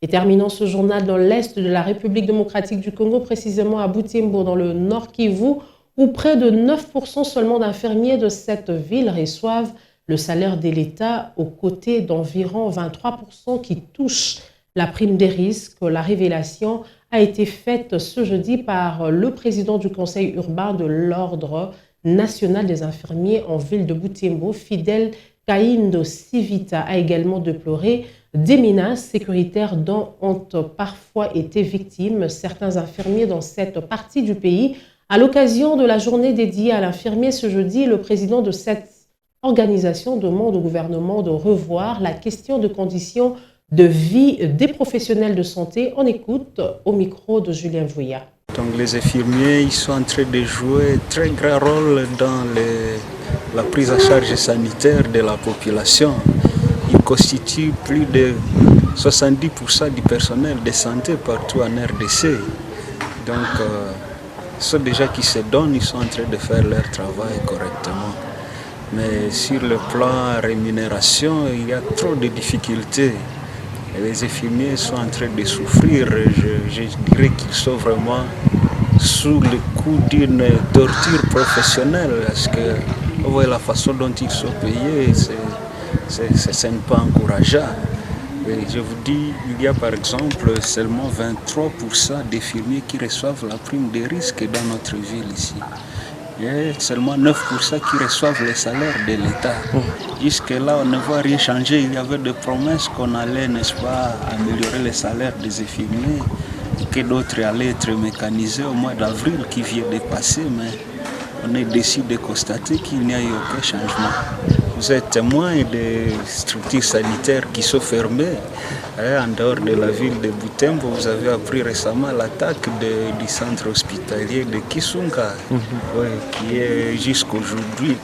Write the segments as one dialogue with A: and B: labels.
A: Et terminons ce journal dans l'est de la République démocratique du Congo, précisément à Butembo, dans le Nord Kivu, où près de 9% seulement d'infirmiers de cette ville reçoivent le salaire de l'État, aux côtés d'environ 23% qui touchent la prime des risques. La révélation a été faite ce jeudi par le président du conseil urbain de l'Ordre national des infirmiers en ville de Butembo, Fidèle Kaindo Sivita, a également déploré des menaces sécuritaires dont ont parfois été victimes certains infirmiers dans cette partie du pays. À l'occasion de la journée dédiée à l'infirmier ce jeudi, le président de cette organisation demande au gouvernement de revoir la question de conditions de vie des professionnels de santé. On écoute au micro de Julien Vouya.
B: Donc les infirmiers, ils sont en train de jouer un très grand rôle dans la prise en charge sanitaire de la population. Ils constituent plus de 70% du personnel de santé partout en RDC. Donc, ceux déjà qui se donnent, ils sont en train de faire leur travail correctement. Mais sur le plan rémunération, il y a trop de difficultés. Et les infirmiers sont en train de souffrir. Je dirais qu'ils sont vraiment sous le coup d'une torture professionnelle. Parce que vous voyez la façon dont ils sont payés, ce n'est pas encourageant. Et je vous dis, il y a par exemple seulement 23% d'infirmiers qui reçoivent la prime de risque dans notre ville ici. Et seulement 9% qui reçoivent les salaires de l'État. Jusque-là, on ne voit rien changer. Il y avait des promesses qu'on allait, n'est-ce pas, améliorer les salaires des infirmiers, et que d'autres allaient être mécanisés au mois d'avril qui vient de passer, mais on est déçu de constater qu'il n'y a eu aucun changement. Vous êtes témoin des structures sanitaires qui sont fermées. En dehors de la ville de Butembo, vous avez appris récemment l'attaque du centre hospitalier de Kisunga, qui est jusqu'aujourd'hui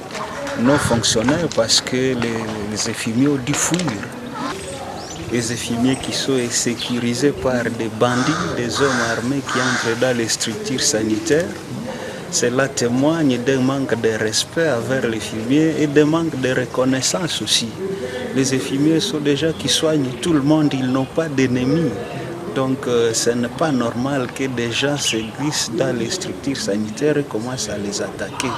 B: non fonctionnel parce que les infirmiers ont dû fuir. Les infirmiers qui sont sécurisés par des bandits, des hommes armés qui entrent dans les structures sanitaires. Cela témoigne d'un manque de respect envers les infirmiers et d'un manque de reconnaissance aussi. Les infirmiers sont des gens qui soignent tout le monde, ils n'ont pas d'ennemis. Donc ce n'est pas normal que des gens se glissent dans les structures sanitaires et commencent à les attaquer.